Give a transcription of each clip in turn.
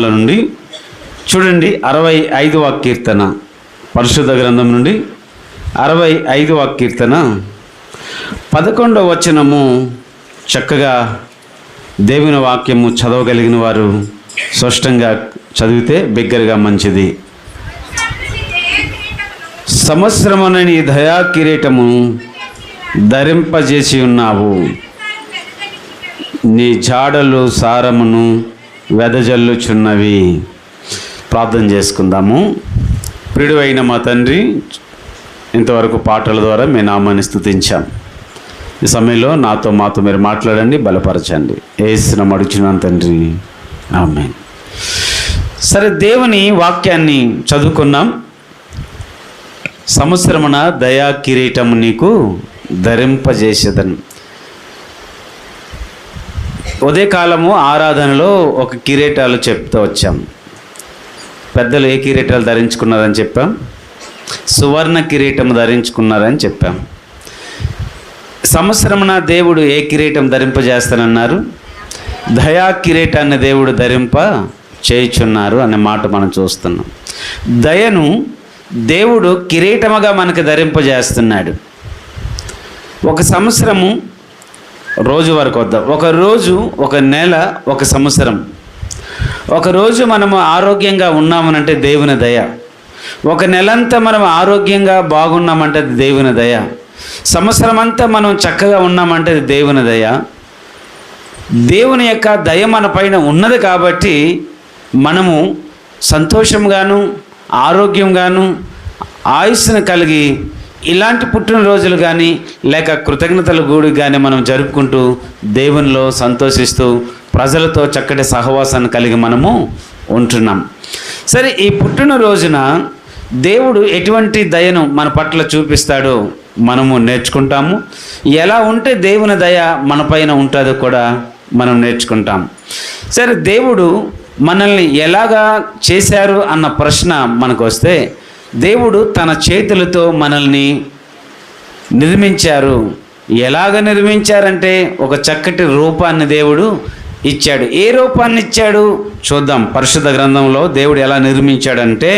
కీర్తనల నుండి చూడండి, 65వ కీర్తన, పరిశుద్ధ గ్రంథం నుండి 65వ కీర్తన 11వ వచనము. చక్కగా దేవుని వాక్యము చదవగలిగిన వారు స్పష్టంగా చదివితే బిగ్గరగా మంచిది. సంవత్సరమునని దయా కిరీటము ధరింపజేసి ఉన్నావు, నీ జాడలు సారమును వెదజల్లుచున్నవి. ప్రార్థన చేసుకుందాము. ప్రియుడైన మా తండ్రి, ఇంతవరకు పాటల ద్వారా మీ నామాన్ని స్తుతించాం. ఈ సమయంలో మాతో మీరు మాట్లాడండి, బలపరచండి. యేసుని అడుగుచున్నాను తండ్రి, ఆమేన్. సరే, దేవుని వాక్యాన్ని చదువుకున్నాం. సంవత్సరమున దయా కిరీటము నీకు ధరింపజేసేదను. ఉదయకాలము ఆరాధనలో ఒక కిరీటాలు చెప్తూ వచ్చాం. పెద్దలు ఏ కిరీటాలు ధరించుకున్నారని చెప్పాం? సువర్ణ కిరీటం ధరించుకున్నారని చెప్పాం. సంవత్సరమున దేవుడు ఏ కిరీటం ధరింపజేస్తానన్నారు? దయా కిరీటాన్ని దేవుడు ధరింప చేయుచున్నారు అనే మాట మనం చూస్తున్నాం. దయను దేవుడు కిరీటముగా మనకు ధరింపజేస్తున్నాడు. ఒక సంవత్సరము రోజు వరకు వద్దాం. ఒక రోజు, ఒక నెల, ఒక సంవత్సరం. ఒక రోజు మనము ఆరోగ్యంగా ఉన్నామనంటే దేవుని దయ. ఒక నెలంతా మనం ఆరోగ్యంగా బాగున్నామంటే అది దేవుని దయ. సంవత్సరం అంతా మనం చక్కగా ఉన్నామంటే అది దేవుని దయ. దేవుని యొక్క దయ మన పైన ఉన్నది కాబట్టి మనము సంతోషంగాను ఆరోగ్యంగాను ఆయుస్సును కలిగి ఇలాంటి పుట్టినరోజులు కానీ లేక కృతజ్ఞతల గూడి కానీ మనం జరుపుకుంటూ దేవునిలో సంతోషిస్తూ ప్రజలతో చక్కటి సహవాసాన్ని కలిగి మనము ఉంటున్నాం. సరే, ఈ పుట్టినరోజున దేవుడు ఎటువంటి దయను మన పట్ల చూపిస్తాడో మనము నేర్చుకుంటాము. ఎలా ఉంటే దేవుని దయ మన పైన ఉంటుందో కూడా మనం నేర్చుకుంటాం. సరే, దేవుడు మనల్ని ఎలాగా చేశారు అన్న ప్రశ్న మనకు వస్తే, దేవుడు తన చేతులతో మనల్ని నిర్మించారు. ఎలాగ నిర్మించారంటే ఒక చక్కటి రూపాన్ని దేవుడు ఇచ్చాడు. ఏ రూపాన్ని ఇచ్చాడు చూద్దాం. పరిశుద్ధ గ్రంథంలో దేవుడు ఎలా నిర్మించాడంటే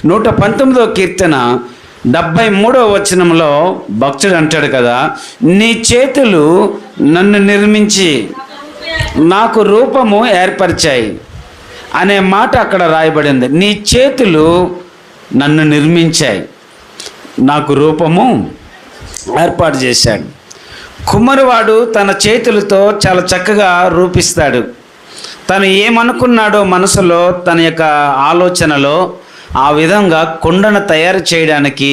119వ కీర్తన 73వ వచనంలో భక్తుడు అంటాడు కదా, నీ చేతులు నన్ను నిర్మించి నాకు రూపము ఏర్పరిచాయి అనే మాట అక్కడ రాయబడింది. నీ చేతులు నన్ను నిర్మించాయి, నాకు రూపము ఏర్పాటు చేశాడు. కుమ్మరివాడు తన చేతులతో చాలా చక్కగా రూపిస్తాడు. తను ఏమనుకున్నాడో మనసులో, తన యొక్క ఆలోచనలో ఆ విధంగా కుండను తయారు చేయడానికి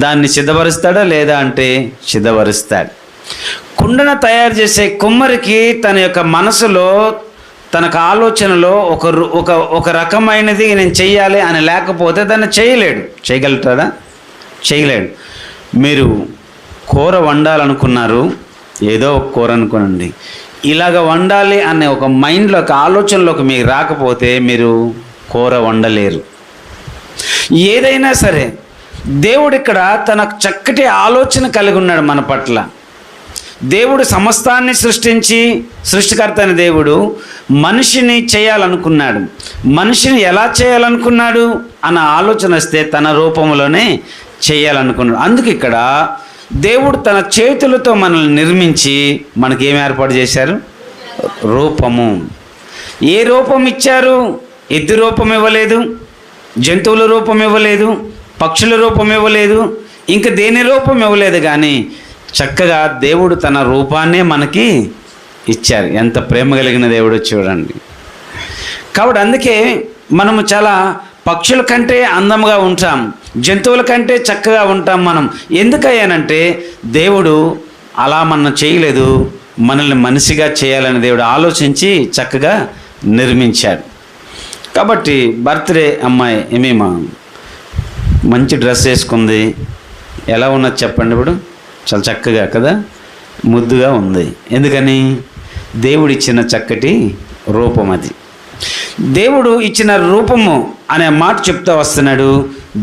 దాన్ని సిద్ధపరుస్తాడా లేదా అంటే సిద్ధపరుస్తాడు. కుండను తయారు చేసే కుమ్మరికి తన యొక్క మనసులో, తనకు ఆలోచనలో ఒక రకమైనది నేను చెయ్యాలి అని లేకపోతే దాన్ని చేయలేడు. చేయగలుగుతాడా? చేయలేడు. మీరు కూర వండాలనుకున్నారు, ఏదో ఒక కూర అనుకోనండి, ఇలాగ వండాలి అనే ఒక మైండ్లోకి, ఆలోచనలోకి మీకు రాకపోతే మీరు కూర వండలేరు. ఏదైనా సరే దేవుడు ఇక్కడ తన చక్కటి ఆలోచన కలిగి ఉన్నాడు మన పట్ల. దేవుడు సమస్తాన్ని సృష్టించి, సృష్టికర్త అయిన దేవుడు మనిషిని చేయాలనుకున్నాడు. మనిషిని ఎలా చేయాలనుకున్నాడు అన్న ఆలోచన వస్తే తన రూపంలోనే చేయాలనుకున్నాడు. అందుకు ఇక్కడ దేవుడు తన చేతులతో మనల్ని నిర్మించి మనకేం ఏర్పాటు చేశారు? రూపము. ఏ రూపం ఇచ్చారు? ఎద్దు రూపం ఇవ్వలేదు, జంతువుల రూపం ఇవ్వలేదు, పక్షుల రూపం ఇవ్వలేదు, ఇంకా దేని రూపం ఇవ్వలేదు. కానీ చక్కగా దేవుడు తన రూపాన్నే మనకి ఇచ్చారు. ఎంత ప్రేమ కలిగిన దేవుడు చూడండి. కాబట్టి అందుకే మనము చాలా పక్షుల కంటే అందంగా ఉంటాం, జంతువుల కంటే చక్కగా ఉంటాం మనం. ఎందుకయ్యానంటే దేవుడు అలా మనం చేయలేదు, మనల్ని మనిషిగా చేయాలని దేవుడు ఆలోచించి చక్కగా నిర్మించాడు. కాబట్టి బర్త్డే అమ్మాయి ఏమేమో మంచి డ్రెస్ వేసుకుంది, ఎలా ఉన్నది చెప్పండి. ఇప్పుడు చాలా చక్కగా కదా, ముద్దుగా ఉంది. ఎందుకని? దేవుడు ఇచ్చిన చక్కటి రూపం అది. దేవుడు ఇచ్చిన రూపము అనే మాట చెప్తా వస్తున్నాడు.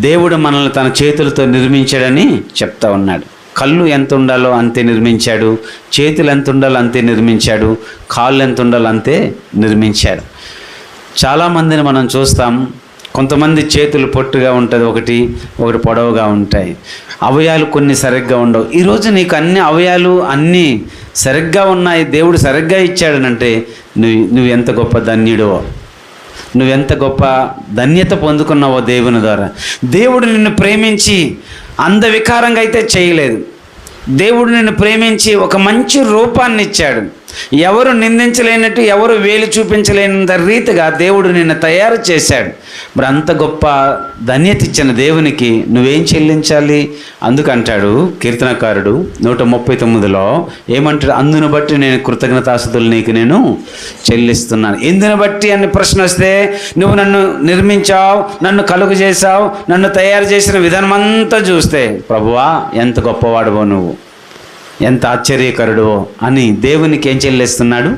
దేవుడు మనల్ని తన చేతులతో నిర్మించాడని చెప్తా ఉన్నాడు. కళ్ళు ఎంత ఉండాలో అంతే నిర్మించాడు, చేతులు ఎంత ఉండాలో అంతే నిర్మించాడు, కాళ్ళు ఎంత ఉండాలో అంతే నిర్మించాడు. చాలామందిని మనం చూస్తాం. కొంతమంది చేతులు పొట్టుగా ఉంటుంది, ఒకటి పొడవుగా ఉంటాయి. అవయాలు కొన్ని సరిగ్గా ఉండవు. ఈరోజు నీకు అన్ని అవయాలు అన్నీ సరిగ్గా ఉన్నాయి, దేవుడు సరిగ్గా ఇచ్చాడనంటే నువ్వు ఎంత గొప్ప ధన్యుడో, నువ్వెంత గొప్ప ధన్యత పొందుకున్నావో దేవుని ద్వారా. దేవుడు నిన్ను ప్రేమించి అందవికారంగా అయితే చేయలేదు. దేవుడు నిన్ను ప్రేమించి ఒక మంచి రూపాన్ని ఇచ్చాడు. ఎవరు నిందించలేనట్టు, ఎవరు వేలు చూపించలేనంత రీతిగా దేవుడు నిన్ను తయారు చేశాడు. మరి అంత గొప్ప ధన్యత ఇచ్చిన దేవునికి నువ్వేం చెల్లించాలి? అందుకంటాడు కీర్తనకారుడు 139లో ఏమంటాడు? అందును బట్టి నేను కృతజ్ఞతాస్తుతులు నీకు నేను చెల్లిస్తున్నాను. ఎందును బట్టి అని ప్రశ్న వస్తే, నువ్వు నన్ను నిర్మించావు, నన్ను కలుగు చేశావు, నన్ను తయారు చేసిన విధానం అంతా చూస్తే, ప్రభువా ఎంత గొప్పవాడువో, నువ్వు ఎంత ఆశ్చర్యకరుడు అని దేవునికి ఏం చెల్లిస్తున్నాడు?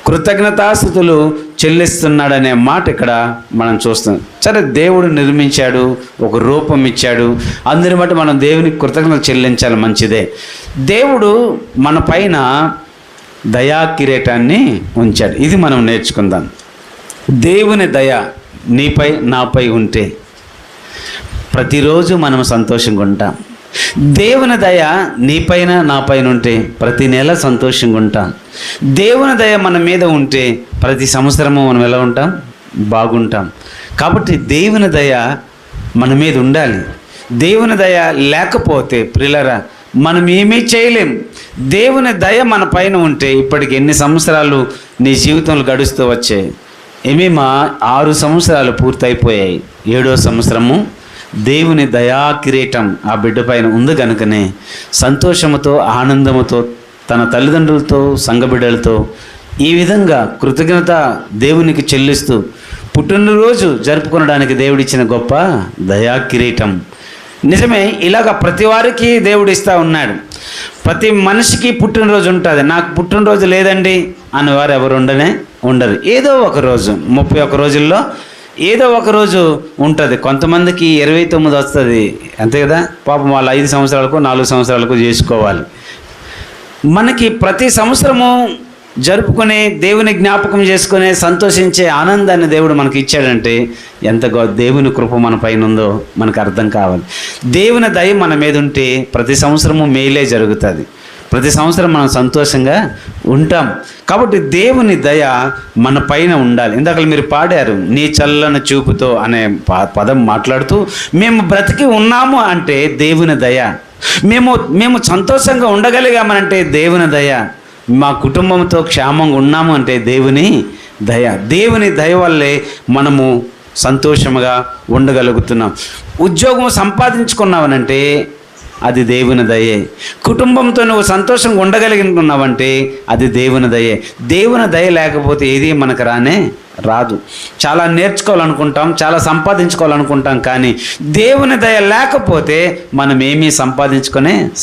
కృతజ్ఞతాస్తుతులు చెల్లిస్తున్నాడు అనే మాట ఇక్కడ మనం చూస్తాం. సరే, దేవుడు నిర్మించాడు, ఒక రూపం ఇచ్చాడు, అందుని బట్టి మనం దేవునికి కృతజ్ఞత చెల్లించాలి, మంచిదే. దేవుడు మన పైన దయా కిరీటాన్ని ఉంచాడు. ఇది మనం నేర్చుకుందాం. దేవుని దయ నీపై నాపై ఉంటే ప్రతిరోజు మనం సంతోషంగా ఉంటాం. దేవుని దయ నీపైన నాపైన ఉంటే ప్రతి నెల సంతోషంగా ఉంటాం. దేవుని దయ మన మీద ఉంటే ప్రతి సంవత్సరము మనం ఎలా ఉంటాం? బాగుంటాం. కాబట్టి దేవుని దయ మన మీద ఉండాలి. దేవుని దయ లేకపోతే ప్రియులారా మనం ఏమీ చేయలేం. దేవుని దయ మన పైన ఉంటే ఇప్పటికి ఎన్ని సంవత్సరాలు నీ జీవితంలో గడుస్తూ వచ్చాయి? ఏమేమా 6 సంవత్సరాలు పూర్తయిపోయాయి. 7వ సంవత్సరము దేవుని దయా కిరీటం ఆ బిడ్డ పైన ఉంది కనుకనే సంతోషముతో, ఆనందముతో, తన తల్లిదండ్రులతో, సంఘ బిడ్డలతో ఈ విధంగా కృతజ్ఞత దేవునికి చెల్లిస్తూ పుట్టినరోజు జరుపుకోవడానికి దేవుడిచ్చిన గొప్ప దయా కిరీటం. నిజమే, ఇలాగ ప్రతి వారికి దేవుడు ఇస్తూ ఉన్నాడు. ప్రతి మనిషికి పుట్టినరోజు ఉంటుంది. నాకు పుట్టినరోజు లేదండి అనేవారు ఎవరు ఉండరు. ఏదో ఒక రోజు, 31 రోజుల్లో ఏదో ఒక రోజు ఉంటుంది. కొంతమందికి 29 వస్తుంది, అంతే కదా. పాపం వాళ్ళు 5 సంవత్సరాలకు 4 సంవత్సరాలకు చేసుకోవాలి. మనకి ప్రతి సంవత్సరము జరుపుకునే, దేవుని జ్ఞాపకం చేసుకునే, సంతోషించే ఆనందాన్ని దేవుడు మనకి ఇచ్చాడంటే ఎంత దేవుని కృప మన పైన ఉందో మనకు అర్థం కావాలి. దేవుని దయ మన మీద ఉంటే ప్రతి సంవత్సరము మేలే జరుగుతుంది. ప్రతి సంవత్సరం మనం సంతోషంగా ఉంటాం. కాబట్టి దేవుని దయ మన పైన ఉండాలి. ఇందాక మీరు పాడారు, నీ చల్లని చూపుతో అనే పదం మాట్లాడుతూ మేము బ్రతికి ఉన్నాము అంటే దేవుని దయ. మేము సంతోషంగా ఉండగలిగామనంటే దేవుని దయ. మా కుటుంబంతో క్షేమంగా ఉన్నాము అంటే దేవుని దయ. దేవుని దయ వల్లే మనము సంతోషంగా ఉండగలుగుతున్నాం. ఉద్యోగం సంపాదించుకున్నావనంటే అది దేవుని దయే. కుటుంబంతో నువ్వు సంతోషంగా ఉండగలిగినావంటే అది దేవుని దయే. దేవుని దయ లేకపోతే ఏది మనకు రాదు. చాలా నేర్చుకోవాలనుకుంటాం, చాలా సంపాదించుకోవాలనుకుంటాం, కానీ దేవుని దయ లేకపోతే మనం ఏమీ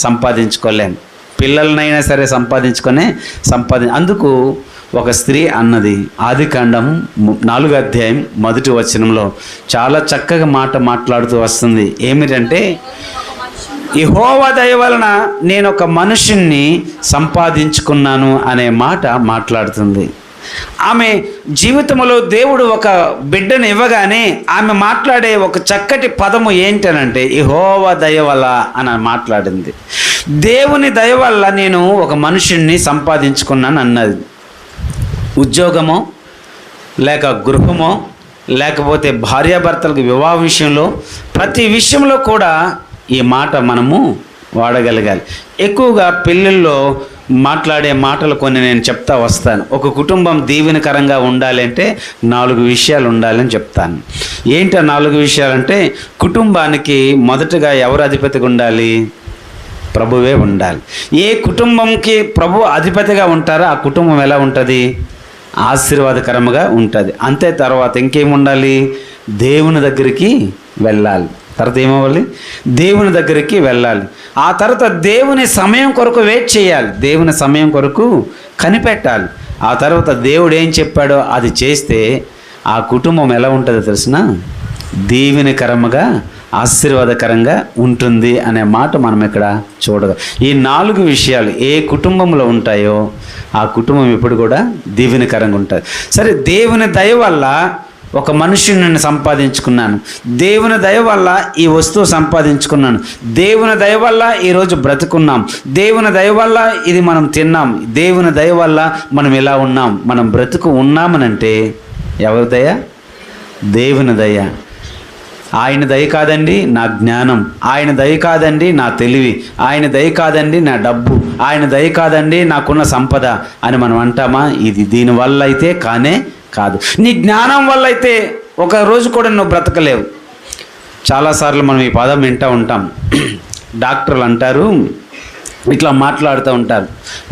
సంపాదించుకోలేం. పిల్లలనైనా సరే అందుకు ఒక స్త్రీ అన్నది ఆదికాండం 4వ అధ్యాయం 1వ వచనంలో చాలా చక్కగా మాట్లాడుతూ వస్తుంది. ఏమిటంటే, యెహోవా దయ వలన నేను ఒక మనుషుణ్ణి సంపాదించుకున్నాను అనే మాట మాట్లాడుతుంది. ఆమె జీవితంలో దేవుడు ఒక బిడ్డను ఇవ్వగానే ఆమె మాట్లాడే ఒక చక్కటి పదము ఏంటనంటే యెహోవా దయ వల్ల అని మాట్లాడింది. దేవుని దయ వల్ల నేను ఒక మనుషుణ్ణి సంపాదించుకున్నాను అన్నది. ఉద్యోగమో, లేక గృహమో, లేకపోతే భార్యాభర్తలకు వివాహ విషయంలో, ప్రతి విషయంలో కూడా ఈ మాట మనము వాడగలగాలి. ఎక్కువగా పెళ్ళిళ్ళలో మాట్లాడే మాటలు కొన్ని నేను చెప్తా వస్తాను. ఒక కుటుంబం దీవెనకరంగా ఉండాలి అంటే 4 విషయాలు ఉండాలని చెప్తాను. ఏంటి 4 విషయాలంటే, కుటుంబానికి మొదటగా ఎవరు అధిపతిగా ఉండాలి? ప్రభువే ఉండాలి. ఏ కుటుంబంకి ప్రభు అధిపతిగా ఉంటారో ఆ కుటుంబం ఎలా ఉంటుంది? ఆశీర్వాదకరంగా ఉంటుంది. అంతే. తర్వాత ఇంకేమి ఉండాలి? దేవుని దగ్గరికి వెళ్ళాలి. తర్వాత ఏమవ్వాలి? దేవుని దగ్గరికి వెళ్ళాలి. ఆ తర్వాత దేవుని సమయం కొరకు వెయిట్ చేయాలి. దేవుని సమయం కొరకు కనిపెట్టాలి. ఆ తర్వాత దేవుడు ఏం చెప్పాడో అది చేస్తే ఆ కుటుంబం ఎలా ఉంటుందో తెలిసిన? దీవెనకరంగా ఆశీర్వాదకరంగా ఉంటుంది అనే మాట మనం ఇక్కడ చూడగా, ఈ 4 విషయాలు ఏ కుటుంబంలో ఉంటాయో ఆ కుటుంబం ఎప్పుడు కూడా దీవెనకరంగా ఉంటుంది. సరే, దేవుని దయ వల్ల ఒక మనుషుని సంపాదించుకున్నాను, దేవుని దయ వల్ల ఈ వస్తువు సంపాదించుకున్నాను, దేవుని దయ వల్ల ఈరోజు బ్రతుకున్నాం, దేవుని దయ వల్ల ఇది మనం తిన్నాం, దేవుని దయ వల్ల మనం ఇలా ఉన్నాం, మనం బ్రతుకు ఉన్నామనంటే ఎవరి దయ? దేవుని దయ. ఆయన దయ కాదండి నా జ్ఞానం, ఆయన దయ కాదండి నా తెలివి, ఆయన దయ కాదండి నా డబ్బు, ఆయన దయ కాదండి నాకున్న సంపద అని మనం అంటామా? ఇది దీనివల్ల అయితే కానే కాదు. నీ జ్ఞానం వల్ల అయితే ఒక రోజు కూడా నువ్వు బ్రతకలేవు. చాలాసార్లు మనం ఈ పదం వింటూ ఉంటాం. డాక్టర్లు అంటారు, ఇట్లా మాట్లాడుతూ ఉంటారు,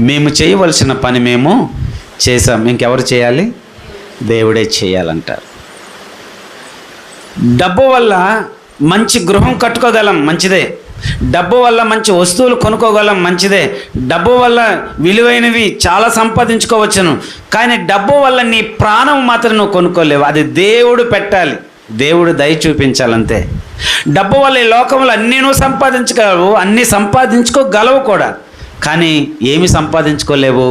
మేము చేయవలసిన పని మేము చేసాం, ఇంకెవరు చేయాలి? దేవుడే చేయాలంటారు. డబ్బు వల్ల మంచి గృహం కట్టుకోగలం, మంచిదే. డబ్బు వల్ల మంచి వస్తువులు కొనుక్కోగలం, మంచిదే. డబ్బు వల్ల విలువైనవి చాలా సంపాదించుకోవచ్చును. కానీ డబ్బు వల్ల నీ ప్రాణం మాత్రం నువ్వు కొనుక్కోలేవు. అది దేవుడు పెట్టాలి, దేవుడు దయ చూపించాలంతే. డబ్బు వల్ల ఈ లోకంలో అన్నీ నువ్వు సంపాదించగలవు, అన్నీ సంపాదించుకోగలవు కూడా. కానీ ఏమి సంపాదించుకోలేవు?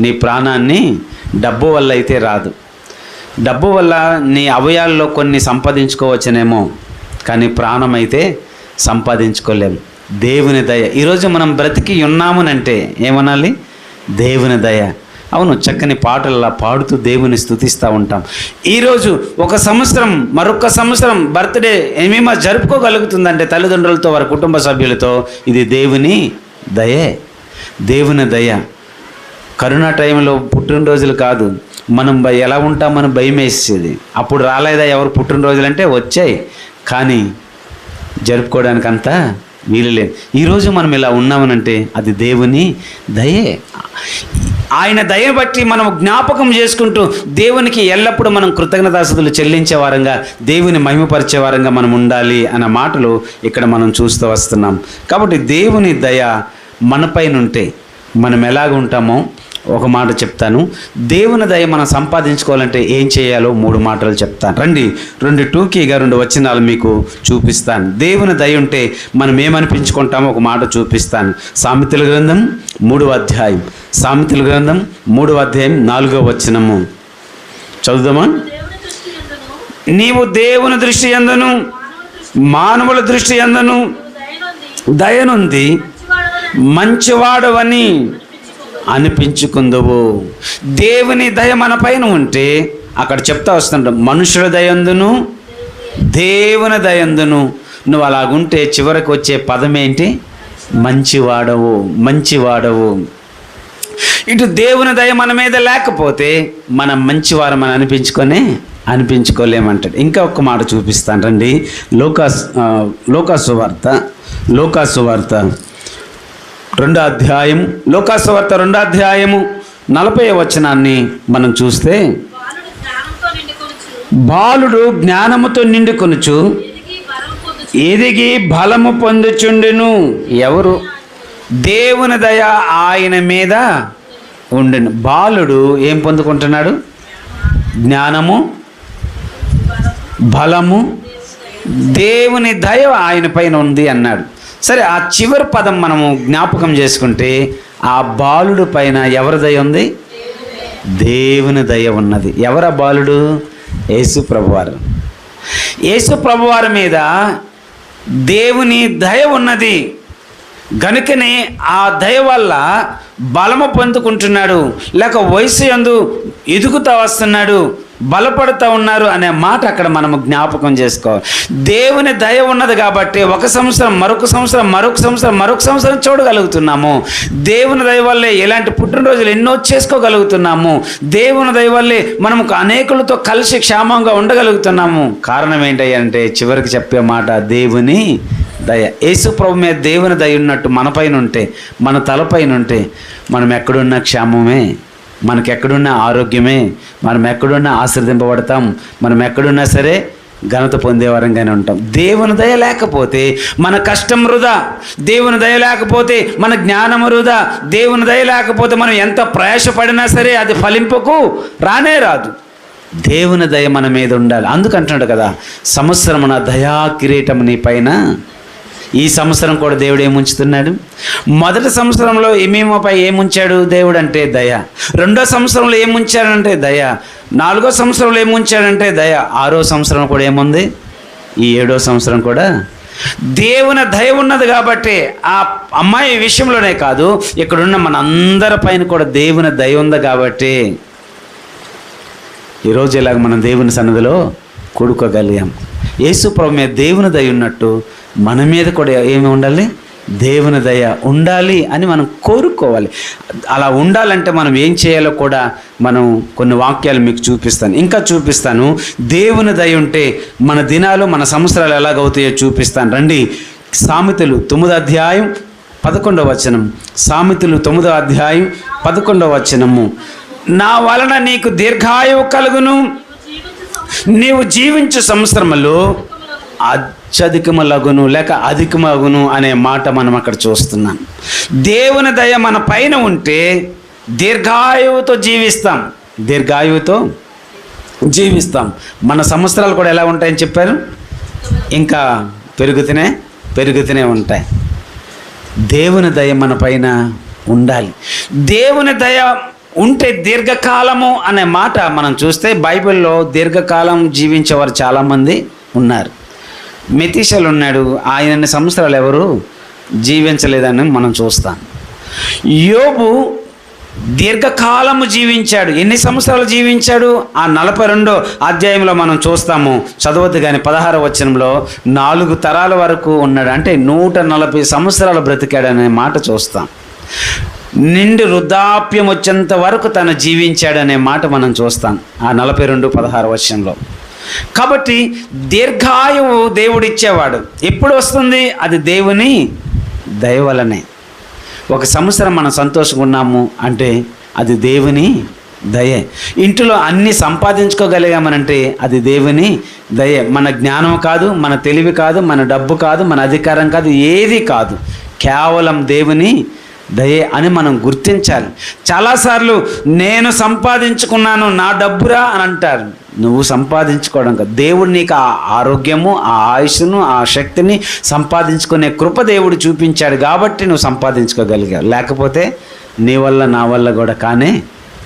నీ ప్రాణాన్ని డబ్బు వల్ల అయితే రాదు. డబ్బు వల్ల నీ అవయాల్లో కొన్ని సంపాదించుకోవచ్చునేమో, కానీ ప్రాణం అయితే సంపాదించుకోలేము. దేవుని దయ. ఈరోజు మనం బ్రతికి ఉన్నామునంటే ఏమనాలి? దేవుని దయ. అవును, చక్కని పాటల్లా పాడుతూ దేవుని స్తుతిస్తూ ఉంటాం. ఈరోజు ఒక సంవత్సరం, మరొక సంవత్సరం బర్త్డే ఏమేమో జరుపుకోగలుగుతుందంటే తల్లిదండ్రులతో, వారి కుటుంబ సభ్యులతో, ఇది దేవుని దయే. దేవుని దయ. కరోనా టైంలో పుట్టినరోజులు కాదు, మనం ఎలా ఉంటామని భయం వేసేది. అప్పుడు రాలేదా ఎవరు పుట్టినరోజులు అంటే? వచ్చాయి, కానీ జరుపుకోవడానికి అంతా వీలు లేదు. ఈరోజు మనం ఇలా ఉన్నామనంటే అది దేవుని దయే. ఆయన దయ బట్టి మనం జ్ఞాపకం చేసుకుంటూ దేవునికి ఎల్లప్పుడూ మనం కృతజ్ఞతాస్తుతులు చెల్లించే వారంగా, దేవుని మహిమపరిచే వారంగా మనం ఉండాలి అన్న మాటలు ఇక్కడ మనం చూస్తూ వస్తున్నాం. కాబట్టి దేవుని దయ మనపైన ఉంటే మనం ఎలాగ ఉంటామో ఒక మాట చెప్తాను. దేవుని దయ మనం సంపాదించుకోవాలంటే ఏం చేయాలో 3 మాటలు చెప్తాను. రండి, 2 టూకీగా 2 వచనాలు మీకు చూపిస్తాను. దేవుని దయ ఉంటే మనం ఏమనిపించుకుంటామో ఒక మాట చూపిస్తాను. సామెతల గ్రంథం 3వ అధ్యాయం, సామెతల గ్రంథం 3వ అధ్యాయం 4వ వచనము చదువుదామా? నీవు దేవుని దృష్టి యందును మానవుల దృష్టి యందును దయనుంది మంచివాడవని అనిపించుకుందువు. దేవుని దయ మన పైన ఉంటే అక్కడ చెప్తా వస్తుంటాం, మనుషుల దయందును దేవుని దయందును. నువ్వు అలాగుంటే చివరికి వచ్చే పదం ఏంటి? మంచివాడవు, మంచివాడవు. ఇటు దేవుని దయ మన మీద లేకపోతే మనం మంచివారం అని అనిపించుకోలేమంటాడు. ఇంకా ఒక్క మాట చూపిస్తాను రండి. లోకాసు వార్త 2వ అధ్యాయం, లోకాసు వార్త 2వ అధ్యాయము 40వ వచనాన్ని మనం చూస్తే, బాలుడు జ్ఞానముతో నిండుకొనుచు ఎదిగి బలము పొందుచుండెను. ఎవరు? దేవుని దయ ఆయన మీద ఉండెను. బాలుడు ఏం పొందుకుంటున్నాడు? జ్ఞానము, బలము, దేవుని దయ ఆయన పైన ఉంది అన్నాడు. సరే, ఆ చివరి పదం మనము జ్ఞాపకం చేసుకుంటే ఆ బాలుడు పైన ఎవరి దయ ఉంది? దేవుని దయ ఉన్నది. ఎవరా బాలుడు? యేసు ప్రభువారు. యేసు ప్రభువారి మీద దేవుని దయ ఉన్నది గనుకనే ఆ దయ వల్ల బలము పొందుకుంటున్నాడు, లేక వయసు యందు ఎదుగుతూ వస్తున్నాడు, బలపడుతూ ఉన్నారు అనే మాట అక్కడ మనము జ్ఞాపకం చేసుకోవాలి. దేవుని దయ ఉన్నది కాబట్టి ఒక సంవత్సరం, మరొక సంవత్సరం, మరొక సంవత్సరం, మరొక సంవత్సరం చూడగలుగుతున్నాము. దేవుని దయ వల్లే ఇలాంటి పుట్టినరోజులు ఎన్నో చేసుకోగలుగుతున్నాము. దేవుని దయ వల్లే మనము అనేకులతో కలిసి క్షేమంగా ఉండగలుగుతున్నాము. కారణం ఏంటంటే చివరికి చెప్పే మాట దేవుని దయ. యేసు ప్రభు మీద దేవుని దయ ఉన్నట్టు మన పైన ఉంటే, మన తలపైన ఉంటే, మనం ఎక్కడున్న క్షేమమే, మనకి ఎక్కడున్న ఆరోగ్యమే, మనం ఎక్కడున్నా ఆశీర్వదింపబడతాం, మనం ఎక్కడున్నా సరే ఘనత పొందేవారంగానే ఉంటాం. దేవుని దయ లేకపోతే మన కష్టం వృధా, దేవుని దయ లేకపోతే మన జ్ఞానం వృధా, దేవుని దయ లేకపోతే మనం ఎంత ప్రయాసపడినా సరే అది ఫలింపుకు రానే రాదు. దేవుని దయ మన మీద ఉండాలి. అందుకంటున్నాడు కదా, సంవత్సరమున దయా కిరీటం నీ పైన. ఈ సంవత్సరం కూడా దేవుడు ఏముంచుతున్నాడు? మొదటి సంవత్సరంలో ఏమేమోపై ఏముంచాడు దేవుడు అంటే దయ. రెండో సంవత్సరంలో ఏముంచాడంటే దయ. నాలుగో సంవత్సరంలో ఏముంచాడంటే దయ. ఆరో సంవత్సరం కూడా ఏముంది? ఈ 7వ సంవత్సరం కూడా దేవుని దయ ఉన్నది. కాబట్టి ఆ అమ్మాయి విషయంలోనే కాదు, ఇక్కడున్న మన అందరి పైన కూడా దేవుని దయ ఉంది. కాబట్టి ఈరోజు ఇలాగ మనం దేవుని సన్నిధిలో కూడుకోగలిగాం. యేసు ప్రభు మీద దేవుని దయ ఉన్నట్టు మన మీద కూడా ఏమి ఉండాలి? దేవుని దయ ఉండాలి అని మనం కోరుకోవాలి. అలా ఉండాలంటే మనం ఏం చేయాలో కూడా మనం కొన్ని వాక్యాలు మీకు చూపిస్తాను, ఇంకా చూపిస్తాను. దేవుని దయ ఉంటే మన దినాలు, మన సంవత్సరాలు ఎలాగవుతాయో చూపిస్తాను. రండి, సామెతలు 9వ అధ్యాయం 11వ వచనం. సామెతలు 9వ అధ్యాయం 11వ వచనము. నా వలన నీకు దీర్ఘాయువు కలుగును, నీవు జీవించు సంవత్సరములు అత్యధికములగును లేక అధికమగును అనే మాట మనం అక్కడ చూస్తున్నాం. దేవుని దయ మన పైన ఉంటే దీర్ఘాయువుతో జీవిస్తాం, దీర్ఘాయువుతో జీవిస్తాం. మన సంవత్సరాలు కూడా ఎలా ఉంటాయని చెప్పారు? ఇంకా పెరుగుతూనే ఉంటాయి. దేవుని దయ మన పైన ఉండాలి. దేవుని దయ ఉంటే దీర్ఘకాలము అనే మాట మనం చూస్తే బైబిల్లో దీర్ఘకాలం జీవించేవారు చాలామంది ఉన్నారు. మెతీషలు ఉన్నాడు, ఆయనన్ని సంవత్సరాలు ఎవరు జీవించలేదని మనం చూస్తాం. యోబు దీర్ఘకాలము జీవించాడు. ఎన్ని సంవత్సరాలు జీవించాడు? ఆ 42వ అధ్యాయంలో మనం చూస్తాము. చదవద్దు కానీ 16వ వచనంలో 4 తరాల వరకు ఉన్నాడు. అంటే 140 సంవత్సరాలు బ్రతికాడనే మాట చూస్తాం. నిండి వృద్ధాప్యం వచ్చేంత వరకు తను జీవించాడనే మాట మనం చూస్తాం ఆ 42:16 వచనంలో. కాబట్టి దీర్ఘాయువు దేవుడిచ్చేవాడు. ఎప్పుడు వస్తుంది? అది దేవుని దయ వలనే. ఒక సంవత్సరం మనం సంతోషంగా ఉన్నాము అంటే అది దేవుని దయే. ఇంటిలో అన్నీ సంపాదించుకోగలిగామనంటే అది దేవుని దయే. మన జ్ఞానం కాదు, మన తెలివి కాదు, మన డబ్బు కాదు, మన అధికారం కాదు, ఏది కాదు, కేవలం దేవుని దయే అని మనం గుర్తించాలి. చాలాసార్లు నేను సంపాదించుకున్నాను, నా డబ్బురా అని అంటారు. నువ్వు సంపాదించుకోవడం కాదు, దేవుడు నీకు ఆ ఆరోగ్యము, ఆ ఆయుష్ను, ఆ శక్తిని సంపాదించుకునే కృప దేవుడు చూపించాడు కాబట్టి నువ్వు సంపాదించుకోగలిగావు. లేకపోతే నీ వల్ల నా వల్ల కూడా కానే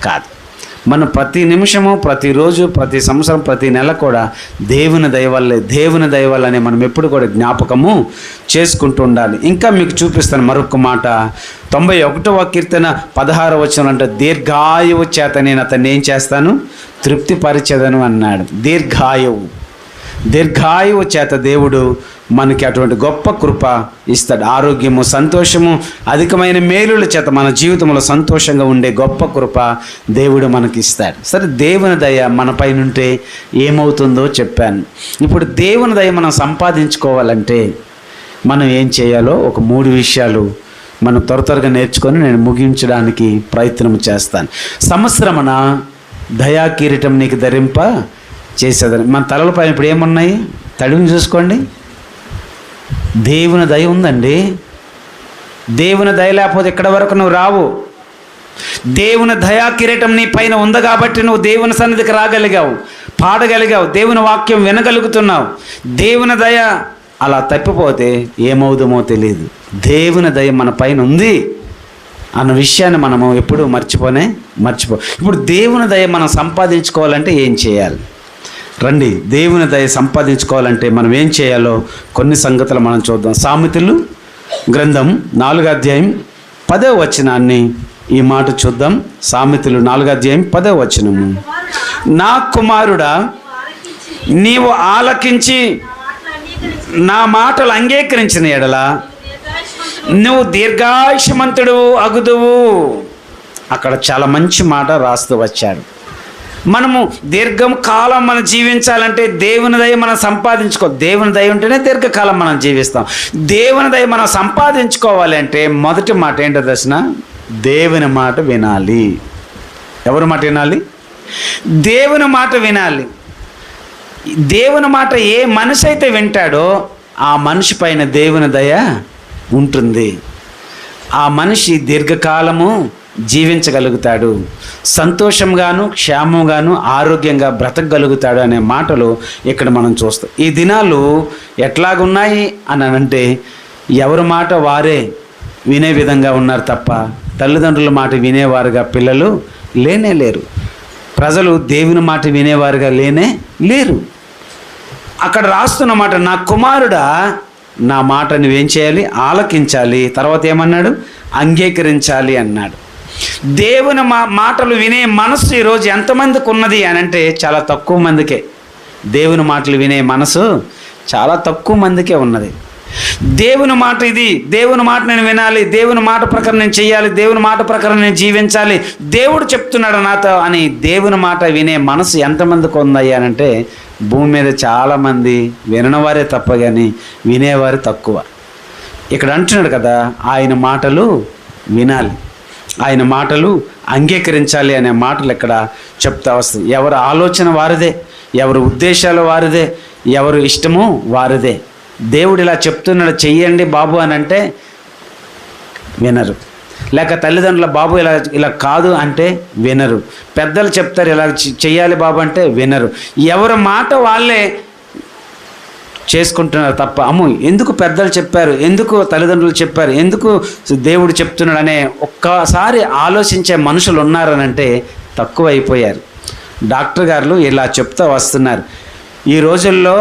కాదు. మనం ప్రతి నిమిషము, ప్రతిరోజు, ప్రతి సంవత్సరం, ప్రతి నెల కూడా దేవుని దయ వల్లనే మనం ఎప్పుడు కూడా జ్ఞాపకము చేసుకుంటూ ఉండాలి. ఇంకా మీకు చూపిస్తాను మరొక మాట. 91వ కీర్తన 16వ వచనం అంటే దీర్ఘాయువు చేత నేను అతన్ని ఏం చేస్తాను? తృప్తిపరిచెదను అన్నాడు. దీర్ఘాయువు చేత దేవుడు మనకి అటువంటి గొప్ప కృప ఇస్తాడు. ఆరోగ్యము, సంతోషము, అధికమైన మేలుల చేత మన జీవితంలో సంతోషంగా ఉండే గొప్ప కృప దేవుడు మనకి ఇస్తాడు. సరే, దేవుని దయ మన పైన ఉంటే ఏమవుతుందో చెప్పాను. ఇప్పుడు దేవుని దయ మనం సంపాదించుకోవాలంటే మనం ఏం చేయాలో ఒక 3 విషయాలు మనం త్వరగా నేర్చుకొని నేను ముగించడానికి ప్రయత్నం చేస్తాను. సంవత్సరమున దయా కిరీటం నీకు ధరింప చేసేదని. మన తలల పైన ఇప్పుడు ఏమున్నాయి? తడిని చూసుకోండి. దేవుని దయ ఉందండి. దేవుని దయ లేకపోతే ఇక్కడ వరకు నువ్వు రావు. దేవుని దయా కిరీటం నీ పైన ఉంది కాబట్టి నువ్వు దేవుని సన్నిధికి రాగలిగావు, పాడగలిగావు, దేవుని వాక్యం వినగలుగుతున్నావు. దేవుని దయ అలా తప్పిపోతే ఏమవుతుందో తెలియదు. దేవుని దయ మన పైన ఉంది అన్న విషయాన్ని మనము ఎప్పుడూ మర్చిపో. ఇప్పుడు దేవుని దయ మనం సంపాదించుకోవాలంటే ఏం చేయాలి? రండి, దేవుని దయ సంపాదించుకోవాలంటే మనం ఏం చేయాలో కొన్ని సంగతులు మనం చూద్దాం. సామెతలు గ్రంథం 4వ అధ్యాయం 10వ వచనాన్ని ఈ మాట చూద్దాం. సామెతలు 4వ అధ్యాయం 10వ వచనము. నా కుమారుడా, నీవు ఆలకించి నా మాటలు అంగీకరించిన ఎడల నువ్వు దీర్ఘాయుష్మంతుడు అగుదువు. అక్కడ చాలా మంచి మాట రాస్తూ వచ్చాడు. మనము దీర్ఘం కాలం మనం జీవించాలంటే దేవుని దయ మనం దేవుని దయ ఉంటేనే దీర్ఘకాలం మనం జీవిస్తాం. దేవుని దయ మనం సంపాదించుకోవాలి అంటే మొదటి మాట ఏంటో దర్శన? దేవుని మాట వినాలి. ఎవరి మాట వినాలి? దేవుని మాట వినాలి. దేవుని మాట ఏ మనిషి అయితే వింటాడో ఆ మనిషి పైన దేవుని దయ ఉంటుంది. ఆ మనిషి దీర్ఘకాలము జీవించగలుగుతాడు, సంతోషంగాను క్షేమంగాను ఆరోగ్యంగా బ్రతకగలుగుతాడు అనే మాటలు ఇక్కడ మనం చూస్తాం. ఈ దినాలు ఎట్లాగున్నాయి అని అంటే ఎవరి మాట వారే వినే విధంగా ఉన్నారు తప్ప తల్లిదండ్రుల మాట వినేవారుగా పిల్లలు లేనే లేరు. ప్రజలు దేవుని మాట వినేవారుగా లేనే లేరు. అక్కడ రాస్తున్న మాట, నా కుమారుడా నా మాట నువ్వేం చేయాలి? ఆలకించాలి. తర్వాత ఏమన్నాడు? అంగీకరించాలి అన్నాడు. దేవుని మాటలు వినే మనసు ఈరోజు ఎంతమందికి ఉన్నది అని అంటే చాలా తక్కువ మందికే. దేవుని మాటలు వినే మనసు చాలా తక్కువ మందికే ఉన్నది. దేవుని మాట ఇది, దేవుని మాట నేను వినాలి, దేవుని మాట ప్రకారం నేను చేయాలి, దేవుని మాట ప్రకారం నేను జీవించాలి, దేవుడు చెప్తున్నాడు నాతో అని దేవుని మాట వినే మనసు ఎంతమందికి ఉందయ్యా అని అంటే భూమి మీద చాలామంది వినవారే తప్ప కానీ వినేవారు తక్కువ. ఇక్కడ అంటున్నాడు కదా, ఆయన మాటలు వినాలి, ఆయన మాటలు అంగీకరించాలి అనే మాటలు ఇక్కడ చెప్తా వస్తుంది. ఎవరి ఆలోచన వారిదే, ఎవరి ఉద్దేశాలు వారిదే, ఎవరు ఇష్టమో వారిదే. దేవుడు ఇలా చెప్తున్నాడు చెయ్యండి బాబు అని అంటే వినరు. లేక తల్లిదండ్రుల బాబు ఇలా కాదు అంటే వినరు. పెద్దలు చెప్తారు ఇలా చెయ్యాలి బాబు అంటే వినరు. ఎవరి మాట వాళ్ళే చేసుకుంటున్నారు తప్ప ఎందుకు పెద్దలు చెప్పారు, ఎందుకు తల్లిదండ్రులు చెప్పారు, ఎందుకు దేవుడు చెప్తున్నాడు అనే ఒక్కసారి ఆలోచించే మనుషులు ఉన్నారనంటే తక్కువ అయిపోయారు. డాక్టర్ గారు ఇలా చెప్తూ వస్తున్నారు. ఈ రోజుల్లో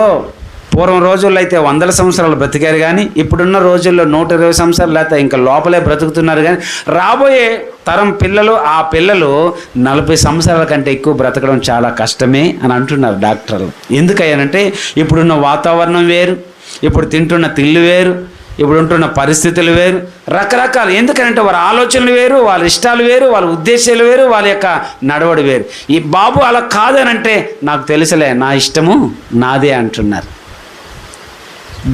పూర్వం రోజుల్లో అయితే 100 సంవత్సరాలు బ్రతికారు, కానీ ఇప్పుడున్న రోజుల్లో 120 సంవత్సరాలు లేకపోతే ఇంకా లోపలే బ్రతుకుతున్నారు. కానీ రాబోయే తరం పిల్లలు, ఆ పిల్లలు 40 సంవత్సరాల కంటే ఎక్కువ బ్రతకడం చాలా కష్టమే అని అంటున్నారు డాక్టర్లు. ఎందుకయ్యానంటే ఇప్పుడున్న వాతావరణం వేరు, ఇప్పుడు తింటున్న తిళ్ళు వేరు, ఇప్పుడు ఉంటున్న పరిస్థితులు వేరు, రకరకాలు. ఎందుకంటే వారి ఆలోచనలు వేరు, వాళ్ళ ఇష్టాలు వేరు, వాళ్ళ ఉద్దేశాలు వేరు, వాళ్ళ యొక్క నడవడి వేరు. ఈ బాబు అలా కాదనంటే నాకు తెలుసులే, నా ఇష్టము నాదే అంటున్నారు.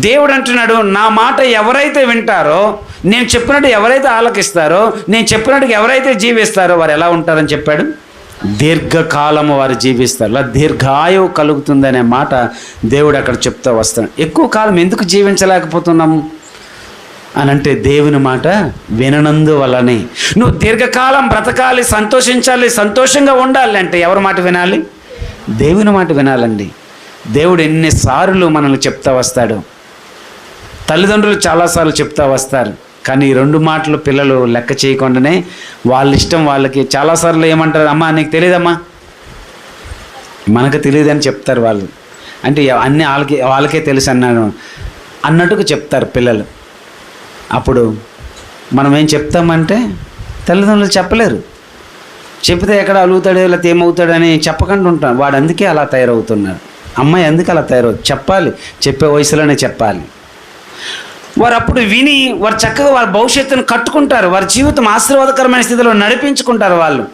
దేవుడు అంటున్నాడు, నా మాట ఎవరైతే వింటారో, నేను చెప్పినట్టు ఎవరైతే ఆలకిస్తారో, నేను చెప్పినట్టుగా ఎవరైతే జీవిస్తారో వారు ఎలా ఉంటారని చెప్పాడు? దీర్ఘకాలము వారు జీవిస్తారు, ఇలా దీర్ఘాయువు కలుగుతుందనే మాట దేవుడు అక్కడ చెప్తూ వస్తాడు. ఎక్కువ కాలం ఎందుకు జీవించలేకపోతున్నాము అని అంటే దేవుని మాట విననందువల్లనే. నువ్వు దీర్ఘకాలం బ్రతకాలి, సంతోషించాలి, సంతోషంగా ఉండాలి అంటే ఎవరి మాట వినాలి? దేవుని మాట వినాలండి. దేవుడు ఎన్నిసార్లు మనల్ని చెప్తా వస్తాడు, తల్లిదండ్రులు చాలాసార్లు చెప్తా వస్తారు. కానీ ఈ 2 మాటలు పిల్లలు లెక్క చేయకుండానే వాళ్ళ ఇష్టం వాళ్ళకి చాలాసార్లు ఏమంటారు, అమ్మా నీకు తెలియదమ్మా, మనకు తెలియదని చెప్తారు వాళ్ళు. అంటే అన్నీ వాళ్ళకే తెలుసు అన్నట్టుగా చెప్తారు పిల్లలు. అప్పుడు మనం ఏం చెప్తామంటే తల్లిదండ్రులు చెప్పలేరు. చెప్తే ఎక్కడ అలుగుతాడో లేకపోతే ఏమవుతాడు అని చెప్పకుండా ఉంటాం. వాడు అందుకే అలా తయారవుతున్నాడు, అమ్మాయి అందుకే అలా తయారవుతుంది. చెప్పాలి, చెప్పే వయసులోనే చెప్పాలి. వారు అప్పుడు విని వారు చక్కగా వారి భవిష్యత్తును కట్టుకుంటారు, వారి జీవితం ఆశీర్వాదకరమైన స్థితిలో నడిపించుకుంటారు. వాళ్ళు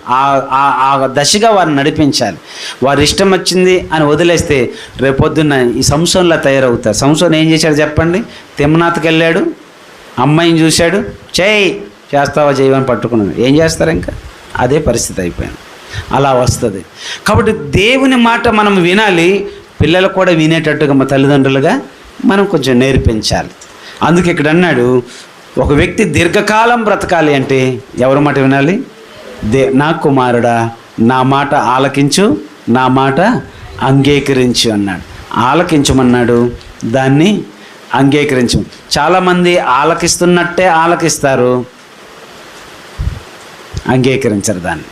ఆ దశగా వారిని నడిపించాలి. వారి ఇష్టం వచ్చింది అని వదిలేస్తే రేపొద్దున్న ఈ సంసోన్లా తయారవుతారు. సంసోన్ ఏం చేశాడు చెప్పండి? తిమ్నాథ్కి వెళ్ళాడు, అమ్మాయిని చూశాడు, చేస్తావా చేయవని పట్టుకున్నాడు. ఏం చేస్తారు? ఇంకా అదే పరిస్థితి అయిపోయింది. అలా వస్తుంది. కాబట్టి దేవుని మాట మనం వినాలి, పిల్లలు కూడా వినేటట్టుగా మా తల్లిదండ్రులుగా మనం కొంచెం నేర్పించాలి. అందుకే ఇక్కడ అన్నాడు, ఒక వ్యక్తి దీర్ఘకాలం బ్రతకాలి అంటే ఎవరి మాట వినాలి? నా కుమారుడా నా మాట ఆలకించు, నా మాట అంగీకరించు అన్నాడు. ఆలకించమన్నాడు, దాన్ని అంగీకరించు. చాలామంది ఆలకిస్తున్నట్టే ఆలకిస్తారు, అంగీకరించరు దాన్ని.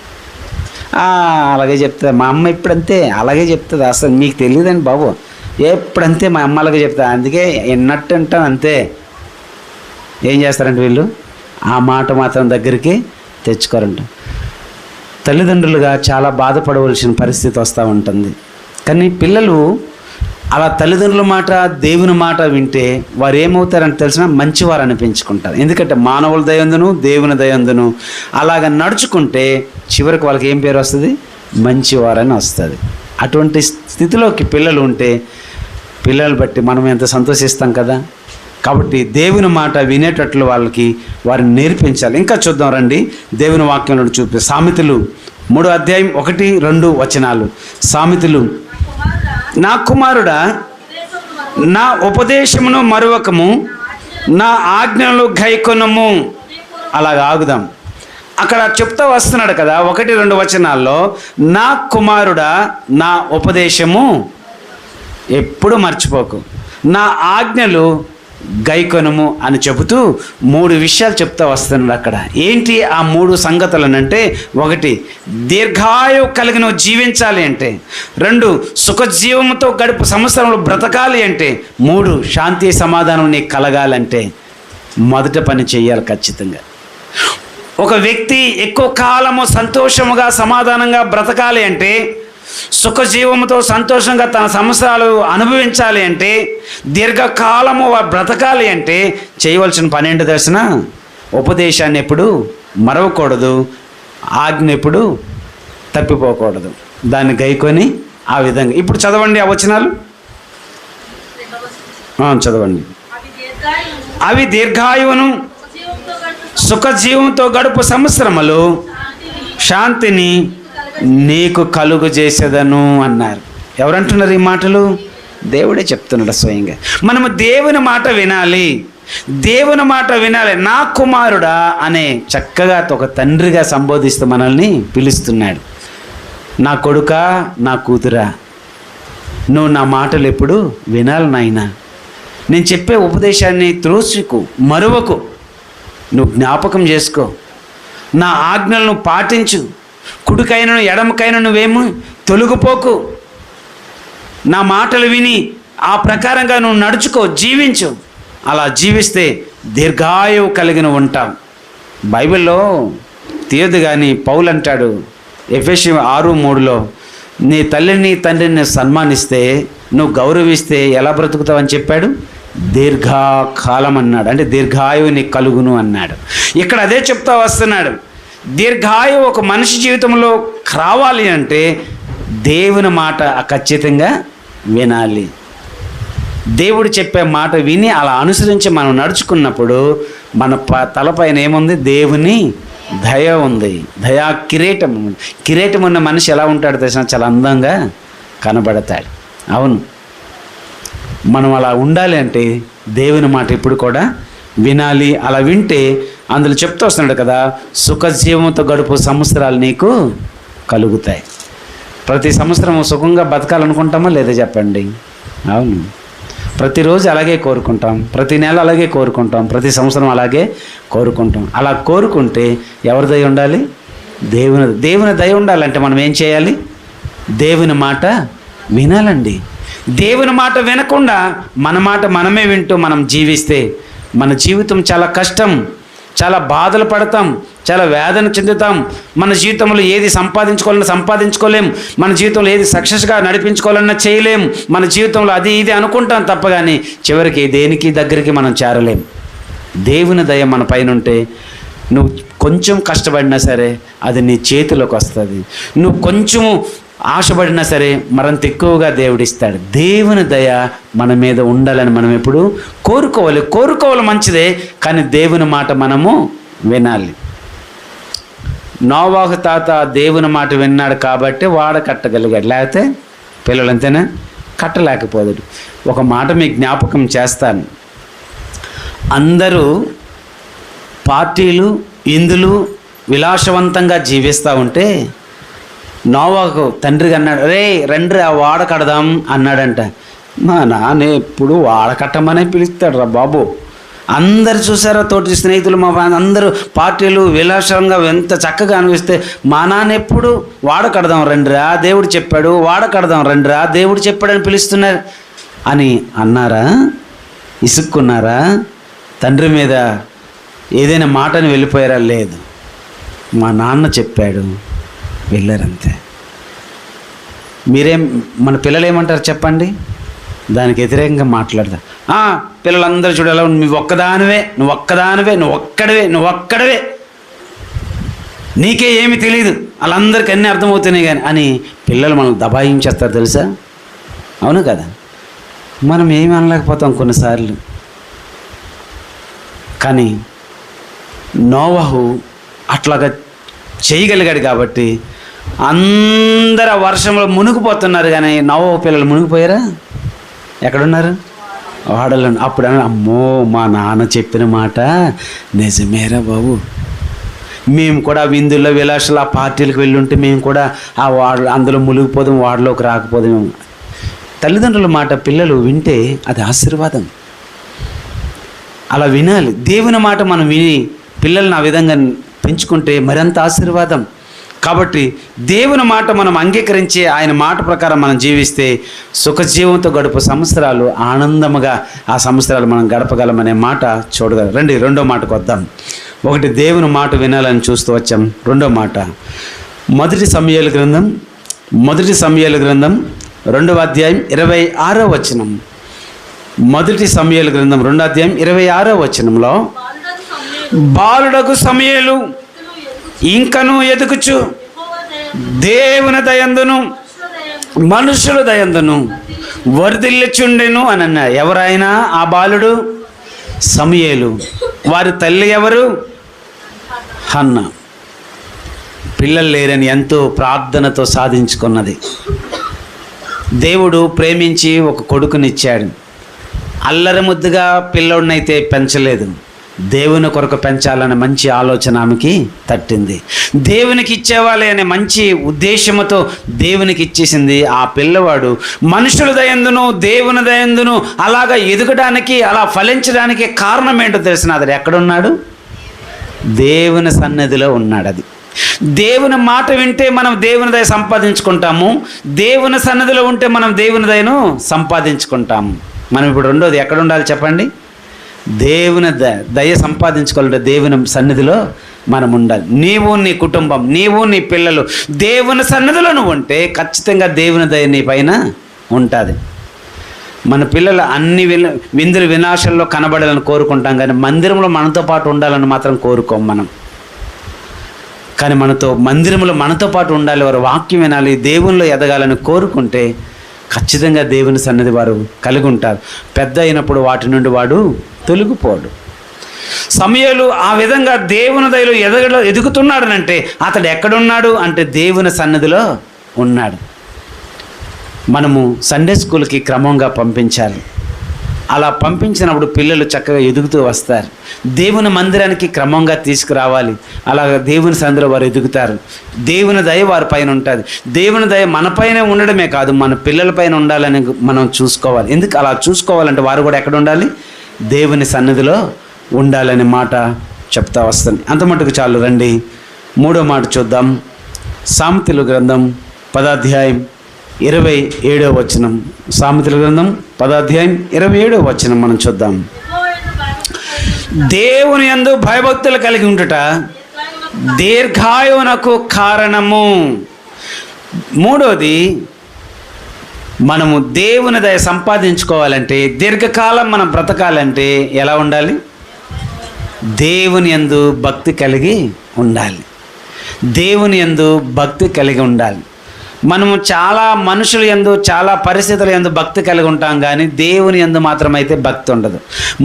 అలాగే చెప్తుంది మా అమ్మ, ఇప్పుడంతే అలాగే చెప్తుంది. అసలు మీకు తెలియదండి బాబు, ఎప్పుడంతే మా అమ్మ అలాగే చెప్తా, అందుకే ఎన్నట్టు అంటాను అంతే. ఏం చేస్తారంటే వీళ్ళు ఆ మాట మాత్రం దగ్గరికి తెచ్చుకోరంట. తల్లిదండ్రులుగా చాలా బాధపడవలసిన పరిస్థితి వస్తూ ఉంటుంది. కానీ పిల్లలు అలా తల్లిదండ్రుల మాట దేవుని మాట వింటే వారు ఏమవుతారని తెలిసిన మంచివారు అనిపించుకుంటారు. ఎందుకంటే మానవుల దయందును దేవుని దయందును అలాగ నడుచుకుంటే చివరికి వాళ్ళకి ఏం పేరు వస్తుంది? మంచివారని వస్తుంది. అటువంటి స్థితిలోకి పిల్లలు ఉంటే పిల్లలు బట్టి మనం ఎంత సంతోషిస్తాం కదా. కాబట్టి దేవుని మాట వినేటట్లు వారిని నేర్పించాలి. ఇంకా చూద్దాం రండి, దేవుని వాక్యంలో చూపి సామెతలు 3వ అధ్యాయం 1-2 వచనాలు. సామెతలు, నా కుమారుడా నా ఉపదేశమును మరువకము, నా ఆజ్ఞలు గైకొనము. అలాగ ఆగుదాం. అక్కడ చెప్తా వస్తున్నాడు కదా 1-2 వచనాల్లో, నా కుమారుడా నా ఉపదేశము ఎప్పుడు మర్చిపోకు, నా ఆజ్ఞలు గైకొనుము అని చెబుతూ 3 విషయాలు చెప్తా వస్తున్నాడు అక్కడ. ఏంటి ఆ 3 సంగతులనంటే, 1 దీర్ఘాయువు కలిగిన జీవించాలి అంటే, 2 సుఖజీవంతో గడుపు సంవత్సరంలో బ్రతకాలి అంటే, 3 శాంతి సమాధానం నీకు కలగాలంటే మొదట పని చేయాలి ఖచ్చితంగా. ఒక వ్యక్తి ఎక్కువ కాలము సంతోషముగా సమాధానంగా బ్రతకాలి అంటే, సుఖజీవముతో సంతోషంగా తన సంవత్సరాలు అనుభవించాలి అంటే, దీర్ఘకాలము బ్రతకాలి అంటే చేయవలసిన పని ఏంటో తెలిసిన? ఉపదేశాన్ని ఎప్పుడు మరవకూడదు, ఆజ్ఞ ఎప్పుడు తప్పిపోకూడదు, దాన్ని గైకొని ఆ విధంగా. ఇప్పుడు చదవండి ఆ వచనాలు, చదవండి. అవి దీర్ఘాయువును సుఖజీవంతో గడుపు సంవత్సరములు శాంతిని నీకు కలుగు చేసేదను అన్నారు. ఎవరంటున్నారు ఈ మాటలు? దేవుడే చెప్తున్నాడు స్వయంగా. మనము దేవుని మాట వినాలి, దేవుని మాట వినాలి. నా కుమారుడా అనే చక్కగా ఒక తండ్రిగా సంబోధిస్తూ మనల్ని పిలుస్తున్నాడు. నా కొడుకా, నా కూతురా, నువ్వు నా మాటలు ఎప్పుడు వినాలి నాయనా. నేను చెప్పే ఉపదేశాన్ని త్రోసికు, మరువకు, నువ్వు జ్ఞాపకం చేసుకో. నా ఆజ్ఞలను పాటించు, కుడికైనను ఎడమకైనా నువ్వేమో తొలగిపోకు. నా మాటలు విని ఆ ప్రకారంగా నువ్వు నడుచుకో, జీవించు. అలా జీవిస్తే దీర్ఘాయువు కలిగిన ఉంటాం. బైబిల్లో తీయదు కానీ పౌలు అంటాడు ఎఫెసీయులు 6:3లో, నీ తల్లిని తండ్రిని సన్మానిస్తే, నువ్వు గౌరవిస్తే ఎలా బ్రతుకుతావని చెప్పాడు? దీర్ఘకాలం అన్నాడు, అంటే దీర్ఘాయువు నీకు కలుగును అన్నాడు. ఇక్కడ అదే చెప్తా వస్తున్నాడు. దీర్ఘాయువు ఒక మనిషి జీవితంలో రావాలి అంటే దేవుని మాట ఖచ్చితంగా వినాలి. దేవుడు చెప్పే మాట విని అలా అనుసరించి మనం నడుచుకున్నప్పుడు మన తలపైన ఏముంది? దేవుని దయ ఉంది, దయా కిరీటం ఉంది. కిరీటం ఉన్న మనిషి ఎలా ఉంటాడు తెలిసిన? చాలా అందంగా కనబడతాడు. అవును, మనం అలా ఉండాలి అంటే దేవుని మాట ఇప్పుడు కూడా వినాలి. అలా వింటే అందులో చెప్తూ వస్తున్నాడు కదా, సుఖజీవంతో గడుపు సంవత్సరాలు నీకు కలుగుతాయి. ప్రతి సంవత్సరం సుఖంగా బతకాలనుకుంటామా లేదా చెప్పండి? అవును, ప్రతిరోజు అలాగే కోరుకుంటాం, ప్రతి నెల అలాగే కోరుకుంటాం, ప్రతి సంవత్సరం అలాగే కోరుకుంటాం. అలా కోరుకుంటే ఎవరి దయ ఉండాలి? దేవుని దయ ఉండాలంటే మనం ఏం చేయాలి? దేవుని మాట వినాలండి. దేవుని మాట వినకుండా మన మాట మనమే వింటూ మనం జీవిస్తే మన జీవితం చాలా కష్టం, చాలా బాధలు పడతాం, చాలా వేదన చెందుతాం. మన జీవితంలో ఏది సంపాదించుకోవాలన్నా సంపాదించుకోలేం, మన జీవితంలో ఏది సక్సెస్గా నడిపించుకోవాలన్నా చేయలేం. మన జీవితంలో అది ఇది అనుకుంటాం తప్ప కానీ చివరికి దేనికి దగ్గరికి మనం చేరలేం. దేవుని దయ మన పైన ఉంటే నువ్వు కొంచెం కష్టపడినా సరే అది నీ చేతిలోకి వస్తుంది. నువ్వు కొంచెము ఆశపడినా సరే మరింత ఎక్కువగా దేవుడిస్తాడు. దేవుని దయ మన మీద ఉండాలని మనం ఎప్పుడు కోరుకోవాలి మంచిదే, కానీ దేవుని మాట మనము వినాలి. నోవాహు తాత దేవుని మాట విన్నాడు కాబట్టి వాడ కట్టగలిగాడు, లేకపోతే పిల్లలంతేనా కట్టలేకపోయాడు. ఒక మాట మీకు జ్ఞాపకం చేస్తాను. అందరూ పార్టీలు ఇందులు విలాసవంతంగా జీవిస్తూ ఉంటే నోవాహు తండ్రికి అన్నాడు, రే రండి ఆ వాడ కడదాం అన్నాడంట. మా నాన్న ఎప్పుడు వాడ కట్టమనే పిలుస్తాడు రా బాబు. అందరు చూసారా, తోటి స్నేహితులు మా అందరూ పార్టీలు విలాసంగా ఎంత చక్కగా అనిపిస్తే మా నాన్న ఎప్పుడు వాడ కడదాం రండిరా దేవుడు చెప్పాడు, వాడ కడదాం రండిరా దేవుడు చెప్పాడని పిలుస్తున్నారు అని అన్నారా? ఇసుక్కున్నారా? తండ్రి మీద ఏదైనా మాటని వెళ్ళిపోయారా? లేదు, మా నాన్న చెప్పాడు వెళ్ళారంతే. మీరేం మన పిల్లలు ఏమంటారు చెప్పండి? దానికి వ్యతిరేకంగా మాట్లాడతారు. పిల్లలందరూ చూడాలి, నువ్వు ఒక్కడవే, నీకే ఏమి తెలియదు, వాళ్ళందరికీ అన్నీ అర్థమవుతున్నాయి కానీ అని పిల్లలు మనల్ని దబాయించేస్తారు తెలుసా? అవును కదా? మనం ఏమి అనలేకపోతాం కొన్నిసార్లు. కానీ నోవహు అట్లాగా చేయగలిగాడు కాబట్టి అందరు ఆ వర్షంలో మునిగిపోతున్నారు. కానీ నోవహు పిల్లలు మునిగిపోయారా? ఎక్కడున్నారు? వాడలో. అప్పుడు అమ్మో మా నాన్న చెప్పిన మాట నిజమేరా బాబు, మేము కూడా విందుల్లో విలాసాలు ఆ పార్టీలకు వెళ్ళి ఉంటే మేము కూడా ఆ అందులో మునిగిపోదాం, వాడలోకి రాకపోదాం. తల్లిదండ్రుల మాట పిల్లలు వింటే అది ఆశీర్వాదం. అలా వినాలి. దేవుని మాట మనం విని పిల్లల్ని ఆ విధంగా పెంచుకుంటే మరింత ఆశీర్వాదం. కాబట్టి దేవుని మాట మనం అంగీకరించి ఆయన మాట ప్రకారం మనం జీవిస్తే సుఖజీవంతో గడుపు సంవత్సరాలు ఆనందముగా ఆ సంవత్సరాలు మనం గడపగలమనే మాట చూడగలం. రండి రెండో మాటకు వద్దాం. ఒకటి దేవుని మాట వినాలని చూస్తూ వచ్చాం. రెండో మాట మొదటి సమూయేలు గ్రంథం 2వ అధ్యాయం 26వ వచనం. మొదటి సమూయేలు గ్రంథం 2వ అధ్యాయం 26వ వచనంలో బాలుడగు సమూయేలు ఇంకను ఎదుగుచు దేవుని దయందును మనుషుల దయందును వర్ధిల్లుచుండెను అని అన్నారు. ఎవరైనా ఆ బాలుడు సమూయేలు. వారి తల్లి ఎవరు? హన్న. పిల్లలు లేరని ఎంతో ప్రార్థనతో సాధించుకున్నది. దేవుడు ప్రేమించి ఒక కొడుకునిచ్చాడు. అల్లరి ముద్దుగా పిల్లోడినైతే పెంచలేదు, దేవుని కొరకు పెంచాలనే మంచి ఆలోచన ఆమెకి తట్టింది. దేవునికి ఇచ్చేవాళ్ళే అనే మంచి ఉద్దేశంతో దేవునికి ఇచ్చేసింది. ఆ పిల్లవాడు మనుషుల దయందును దేవుని దయందును అలాగా ఎదగడానికి, అలా ఫలించడానికి కారణం ఏంటో తెలిసిన అతడు ఎక్కడున్నాడు? దేవుని సన్నిధిలో ఉన్నాడు. అది దేవుని మాట వింటే మనం దేవుని దయ సంపాదించుకుంటాము. దేవుని సన్నిధిలో ఉంటే మనం దేవుని దయను సంపాదించుకుంటాము. మనం ఇప్పుడు రెండోది ఎక్కడ ఉండాలి చెప్పండి? దేవుని దయ సంపాదించుకోవాలంటే దేవుని సన్నిధిలో మనం ఉండాలి. నీవు నీ కుటుంబం, నీవు నీ పిల్లలు దేవుని సన్నిధిలో నువ్వు ఉంటే ఖచ్చితంగా దేవుని దయ నీ పైన ఉంటుంది. మన పిల్లలు అన్ని విందులు వినాశంలో కనబడాలని కోరుకుంటాం, కానీ మందిరంలో మనతో పాటు ఉండాలని మాత్రం కోరుకోం మనం. కానీ మందిరంలో మనతో పాటు ఉండాలి, వారు వాక్యం వినాలి, దేవునిలో ఎదగాలని కోరుకుంటే ఖచ్చితంగా దేవుని సన్నిధి వారు కలిగి ఉంటారు. పెద్ద అయినప్పుడు వాటి నుండి వాడు తొలగిపోడు. సమూయేలు ఆ విధంగా దేవుని దయలో ఎదుగుతున్నాడనంటే అతడు ఎక్కడున్నాడు అంటే దేవుని సన్నిధిలో ఉన్నాడు. మనము సండే స్కూల్కి క్రమంగా పంపించాలి. అలా పంపించినప్పుడు పిల్లలు చక్కగా ఎదుగుతూ వస్తారు. దేవుని మందిరానికి క్రమంగా తీసుకురావాలి. అలాగ దేవుని సన్నిధిలో వారు ఎదుగుతారు. దేవుని దయ వారి పైన ఉంటుంది. దేవుని దయ మన పైన ఉండడమే కాదు, మన పిల్లల పైన ఉండాలని మనం చూసుకోవాలి. ఎందుకు అలా చూసుకోవాలంటే వారు కూడా ఎక్కడ ఉండాలి? దేవుని సన్నిధిలో ఉండాలనే మాట చెప్తా వస్తుంది. అంత మటుకు చాలు. రండి మూడో మాట చూద్దాం. సామెతల గ్రంథం 10వ అధ్యాయం 27వ వచనం. సామెతల గ్రంథం 10వ అధ్యాయం 27వ వచనం మనం చూద్దాం. దేవుని యందు భయభక్తులు కలిగి ఉండుట దీర్ఘాయువునకు కారణము. మూడోది, మనము దేవుని దయ సంపాదించుకోవాలంటే, దీర్ఘకాలం మనం బ్రతకాలంటే ఎలా ఉండాలి? దేవుని యందు భక్తి కలిగి ఉండాలి. దేవుని యందు భక్తి కలిగి ఉండాలి. మనము చాలా మనుషుల యందు, చాలా పరిస్థితుల యందు భక్తి కలిగి ఉంటాం, కానీ దేవుని యందు మాత్రమైతే భక్తి ఉండదు.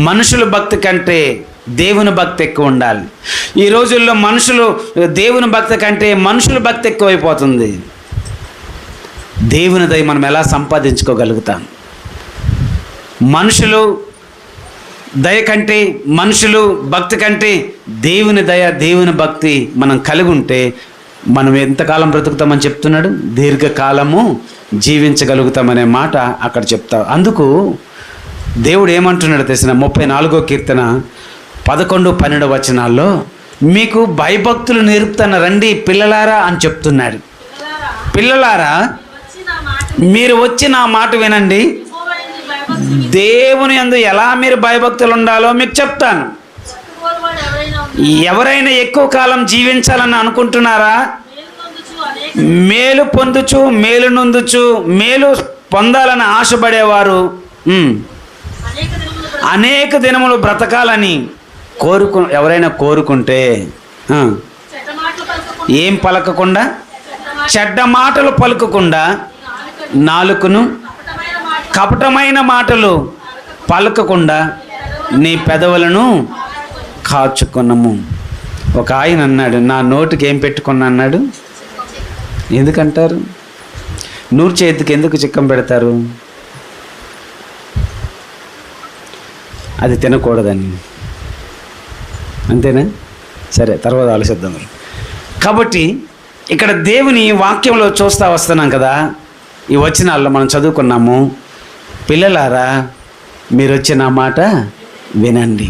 మనుషుల భక్తి కంటే దేవుని భక్తి ఎక్కువ ఉండాలి. ఈ రోజుల్లో దేవుని భక్తి కంటే మనుషుల భక్తి ఎక్కువైపోతుంది. దేవుని దయ మనం ఎలా సంపాదించుకోగలుగుతాం? మనుషులు దయ కంటే, మనుషులు భక్తి కంటే దేవుని దయ, దేవుని భక్తి మనం కలిగి ఉంటే మనం ఎంతకాలం బ్రతుకుతామని చెప్తున్నాడు? దీర్ఘకాలము జీవించగలుగుతామనే మాట అక్కడ చెప్తావు. అందుకు దేవుడు ఏమంటున్నాడు తెలిసిన 34వ కీర్తన 11-12 వచనాల్లో, మీకు భయభక్తులు నేర్పుతాను రండి పిల్లలారా అని చెప్తున్నాడు. పిల్లలారా మీరు వచ్చి నా మాట వినండి, దేవుని యందు ఎలా మీరు భయభక్తులు ఉండాలో మీకు చెప్తాను. ఎవరైనా ఎక్కువ కాలం జీవించాలని అనుకుంటున్నారా? మేలు పొందుచు, మేలు నొందుచు, మేలు పొందాలని ఆశపడేవారు అనేక దినములు బ్రతకాలని ఎవరైనా కోరుకుంటే ఏం పలకకుండా, చెడ్డ మాటలు పలుకకుండా, నాలుకను కపటమైన మాటలు పలకకుండా నీ పెదవులను కాచుకున్నాము. ఒక ఆయన అన్నాడు, నా నోటికి ఏం పెట్టుకున్నా అన్నాడు. ఎందుకంటారు? నూరు చేతికి ఎందుకు చిక్కం పెడతారు? అది తినకూడదని, అంతేనా? సరే, తర్వాత ఆలోచిద్దాం. కాబట్టి ఇక్కడ దేవుని వాక్యంలో చూస్తూ వస్తున్నాం కదా, ఈ వచనాల్లో మనం చదువుకున్నాము, పిల్లలారా మీరు వచ్చి నా మాట వినండి.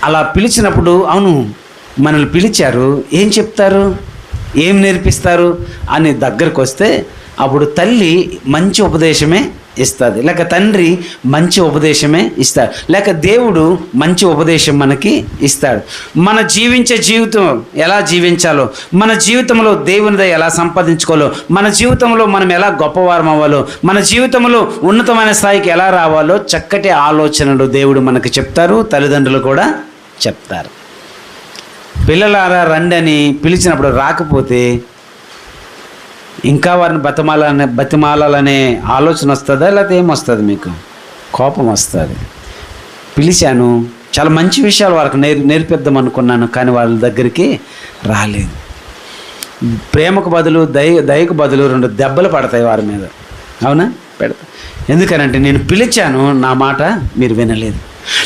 అలా పిలిచినప్పుడు అవును మనల్ని పిలిచారు, ఏం చెప్తారు, ఏం నేర్పిస్తారు అని దగ్గరకు వస్తే అప్పుడు తల్లి మంచి ఉపదేశమే ఇస్తుంది, లేక తండ్రి మంచి ఉపదేశమే ఇస్తాడు, లేక దేవుడు మంచి ఉపదేశం మనకి ఇస్తాడు. మన జీవించే జీవితం ఎలా జీవించాలో, మన జీవితంలో దేవుని దయ ఎలా సంపాదించుకోవాలో, మన జీవితంలో మనం ఎలా గొప్పవారం అవ్వాలో, మన జీవితంలో ఉన్నతమైన స్థాయికి ఎలా రావాలో చక్కటి ఆలోచనలు దేవుడు మనకి చెప్తారు, తల్లిదండ్రులు కూడా చెప్తారు. పిల్లలారా రండి అని పిలిచినప్పుడు రాకపోతే ఇంకా వారిని బతిమాలాలనే ఆలోచన వస్తుందా, లేకపోతే ఏమొస్తుంది, మీకు కోపం వస్తుంది. పిలిచాను, చాలా మంచి విషయాలు వాళ్ళకి నేర్పిద్దాం అనుకున్నాను, కానీ వాళ్ళ దగ్గరికి రాలేదు. ప్రేమకు బదులు దయకు బదులు 2 దెబ్బలు పడతాయి వారి మీద, అవునా, పెడతా. ఎందుకనంటే నేను పిలిచాను, నా మాట మీరు వినలేదు.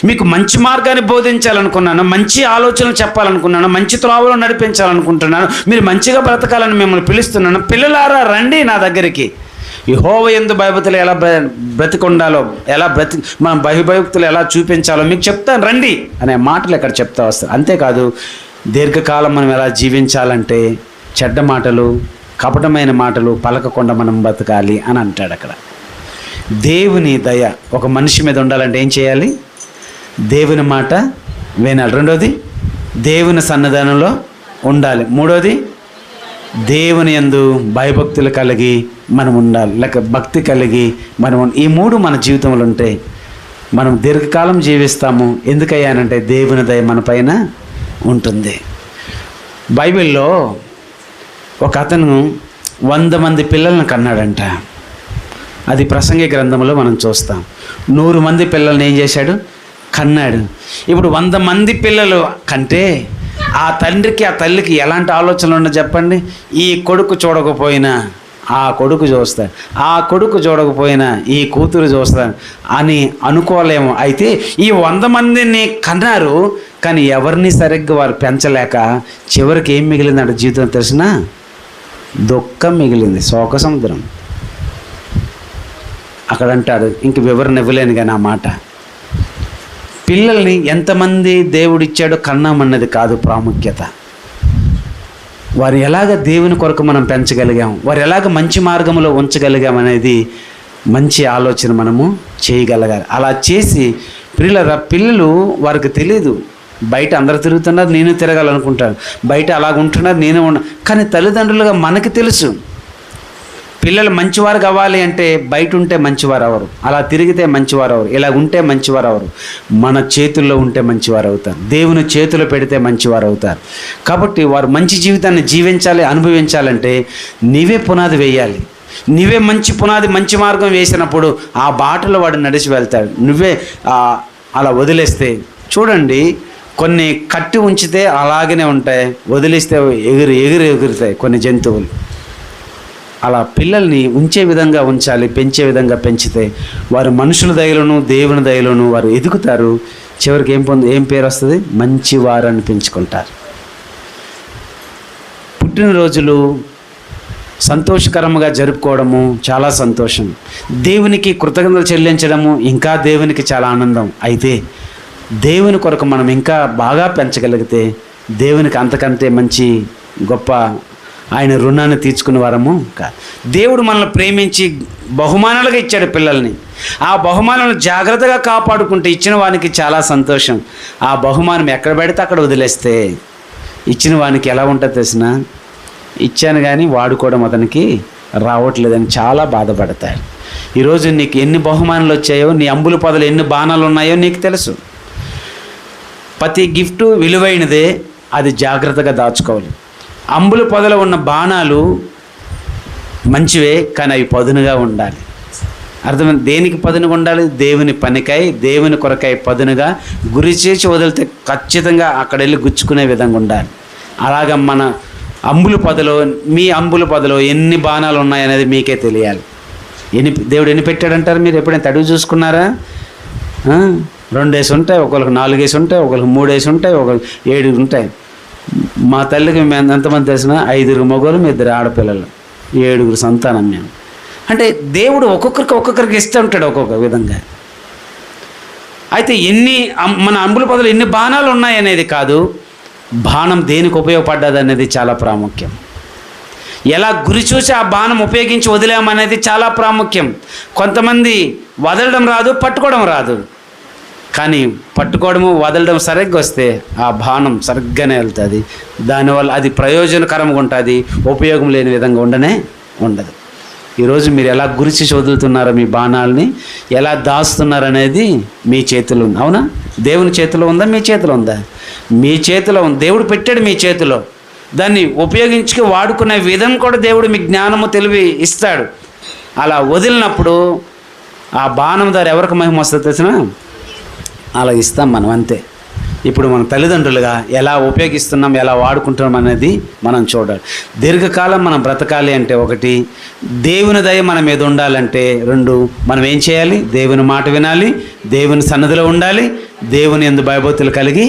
మీకు మంచి మార్గాన్ని బోధించాలనుకున్నాను, మంచి ఆలోచనలు చెప్పాలనుకున్నాను, మంచి త్రోవలో నడిపించాలనుకుంటున్నాను, మీరు మంచిగా బ్రతకాలని మిమ్మల్ని పిలుస్తున్నాను. పిల్లలారా రండి నా దగ్గరికి. యెహోవా యందు భయభక్తులు ఎలా బ్రతికొండాలో, ఎలా మన భయభక్తులు ఎలా చూపించాలో మీకు చెప్తాను రండి అనే మాటలు ఇక్కడ చెప్తా వస్తారు. అంతేకాదు దీర్ఘకాలం మనం ఎలా జీవించాలంటే చెడ్డ మాటలు, కపటమైన మాటలు పలకకుండా మనం బతకాలి అని అంటాడు అక్కడ. దేవుని దయ ఒక మనిషి మీద ఉండాలంటే ఏం చేయాలి, దేవుని మాట వినాలి. 2వది దేవుని సన్నిధానంలో ఉండాలి. 3వది దేవుని యందు భయభక్తులు కలిగి మనం ఉండాలి, లేక భక్తి కలిగి మనం ఈ 3 మన జీవితంలో ఉంటే మనం దీర్ఘకాలం జీవిస్తాము. ఎందుకయ్యానంటే దేవుని దయ మన పైన ఉంటుంది. బైబిల్లో ఒక అతను 100 మంది పిల్లలను కన్నాడంట. అది ప్రసంగి గ్రంథంలో మనం చూస్తాం. 100 మంది పిల్లల్ని ఏం చేశాడు, కన్నాడు. ఇప్పుడు 100 మంది పిల్లలు కంటే ఆ తండ్రికి ఆ తల్లికి ఎలాంటి ఆలోచనలు ఉండవు చెప్పండి. ఈ కొడుకు చూడకపోయినా ఆ కొడుకు చూస్తాడు, ఆ కొడుకు చూడకపోయినా ఈ కూతురు చూస్తాడు అని అనుకోలేము. అయితే ఈ 100 మందిని కన్నారు, కానీ ఎవరిని సరిగ్గా వారు పెంచలేక చివరికి ఏం మిగిలిందంటే జీవితం తెలిసిన దుఃఖం మిగిలింది, శోక సముద్రం. అక్కడ అంటాడు, ఇంక వివరణ ఇవ్వలేను కానీ ఆ మాట. పిల్లల్ని ఎంతమంది దేవుడిచ్చాడో కన్నామన్నది కాదు ప్రాముఖ్యత, వారు ఎలాగ దేవుని కొరకు మనం పెంచగలిగాం, వారు ఎలాగ మంచి మార్గంలో ఉంచగలిగాం అనేది మంచి ఆలోచన మనము చేయగలగాలి. అలా చేసి పిల్లలు వారికి తెలియదు, బయట అందరు తిరుగుతున్నారు, నేను తిరగాలనుకుంటాను, బయట అలాగ ఉంటున్నారు, నేను కానీ తల్లిదండ్రులుగా మనకి తెలుసు పిల్లలు మంచివారు కావాలి అంటే బయట ఉంటే మంచివారు అవరు, అలా తిరిగితే మంచివారు అవరు, ఇలా ఉంటే మంచివారు అవరు. మన చేతుల్లో ఉంటే మంచివారు అవుతారు, దేవుని చేతిలో పెడితే మంచివారు అవుతారు. కాబట్టి వారు మంచి జీవితాన్ని జీవించాలి, అనుభవించాలంటే నీవే పునాది వేయాలి. నువ్వే మంచి పునాది, మంచి మార్గం వేసినప్పుడు ఆ బాటలో వాడు నడిచి వెళ్తాడు. నువ్వే అలా వదిలేస్తే చూడండి, కొన్ని కట్టి ఉంచితే అలాగనే ఉంటాయి, వదిలేస్తే ఎగురుతాయి కొన్ని జంతువులు. అలా పిల్లల్ని ఉంచే విధంగా ఉంచాలి, పెంచే విధంగా పెంచితే వారు మనుషుల దయలోను దేవుని దయలోను వారు ఎదుగుతారు. చివరికి ఏం పేరు వస్తుంది, మంచివారు అనిపించుకుంటారు. పుట్టినరోజులు సంతోషకరంగా జరుపుకోవడము చాలా సంతోషం, దేవునికి కృతజ్ఞతలు చెల్లించడము ఇంకా దేవునికి చాలా ఆనందం. అయితే దేవుని కొరకు మనం ఇంకా బాగా పెంచగలిగితే దేవునికి అంతకంటే మంచి గొప్ప ఆయన రుణాన్ని తీర్చుకునే వారము కాదు. దేవుడు మనల్ని ప్రేమించి బహుమానాలుగా ఇచ్చాడు పిల్లల్ని. ఆ బహుమానాలను జాగ్రత్తగా కాపాడుకుంటే ఇచ్చిన వానికి చాలా సంతోషం. ఆ బహుమానం ఎక్కడ పెడితే అక్కడ వదిలేస్తే ఇచ్చిన వానికి ఎలా ఉంటుందో తెలిసిన, ఇచ్చాను కానీ వాడుకోవడం అతనికి రావట్లేదని చాలా బాధపడతాడు. ఈరోజు నీకు ఎన్ని బహుమానాలు వచ్చాయో, నీ అంబుల పొదలు ఎన్ని బాణాలు ఉన్నాయో నీకు తెలుసు. ప్రతి గిఫ్ట్ విలువైనదే, అది జాగ్రత్తగా దాచుకోవాలి. అంబుల పొదలో ఉన్న బాణాలు మంచివే, కానీ అవి పదునుగా ఉండాలి. అర్థమైంది? దేనికి పదునుగా ఉండాలి? దేవుని పనికై, దేవుని కొరకై పదునుగా గురి చేసి వదిలితే ఖచ్చితంగా అక్కడ వెళ్ళి గుచ్చుకునే విధంగా ఉండాలి. అలాగ మన అంబుల పొదలో, మీ అంబుల పొదలో ఎన్ని బాణాలు ఉన్నాయనేది మీకే తెలియాలి. దేవుడు ఎన్ని పెట్టాడంటారు? మీరు ఎప్పుడైనా తడుగు చూసుకున్నారా? 2 వేసి ఉంటాయి, ఒకరికి 4 వేసి ఉంటాయి, ఒకరికి 3 వేసి ఉంటాయి, ఒకరికి 7 ఉంటాయి. మా తల్లికి మేము ఎంతమంది తెలిసిన 5 మగవాళ్ళు 2 ఆడపిల్లలు, 7 సంతానం మేము. అంటే దేవుడు ఒక్కొక్కరికి ఇస్తూ ఉంటాడు ఒక్కొక్క విధంగా. అయితే మన అంబుల పొదలు ఎన్ని బాణాలు ఉన్నాయనేది కాదు, బాణం దేనికి ఉపయోగపడ్డది అనేది చాలా ప్రాముఖ్యం. ఎలా గురి చూసి ఆ బాణం ఉపయోగించి వదిలామనేది చాలా ప్రాముఖ్యం. కొంతమంది వదలడం రాదు, పట్టుకోవడం రాదు. కానీ పట్టుకోవడము వదలడం సరిగ్గా వస్తే ఆ బాణం సరిగ్గానే వెళ్తుంది. దానివల్ల అది ప్రయోజనకరంగా ఉంటుంది, ఉపయోగం లేని విధంగా ఉండదు. ఈరోజు మీరు ఎలా గురిచి వదులుతున్నారో మీ బాణాలని, ఎలా దాస్తున్నారనేది మీ చేతిలో ఉంది. అవునా? దేవుని చేతిలో ఉందా? మీ చేతిలో ఉందా? మీ చేతిలో ఉంది. దేవుడు పెట్టాడు మీ చేతిలో. దాన్ని ఉపయోగించుకు వాడుకునే విధం కూడా దేవుడు మీ జ్ఞానము తెలివి ఇస్తాడు. అలా వదిలినప్పుడు ఆ బాణం ద్వారా ఎవరికి మహిమ వస్తుంది తెలిసిన? అలా ఇస్తాం మనం, అంతే. ఇప్పుడు మన తల్లిదండ్రులుగా ఎలా ఉపయోగిస్తున్నాం, ఎలా వాడుకుంటున్నాం అనేది మనం చూడాలి. దీర్ఘకాలం మనం బ్రతకాలి అంటే 1, దేవుని దయ మన మీద ఉండాలంటే 2, మనం ఏం చేయాలి? దేవుని మాట వినాలి, దేవుని సన్నిధిలో ఉండాలి, దేవుని యందు భయభక్తులు కలిగి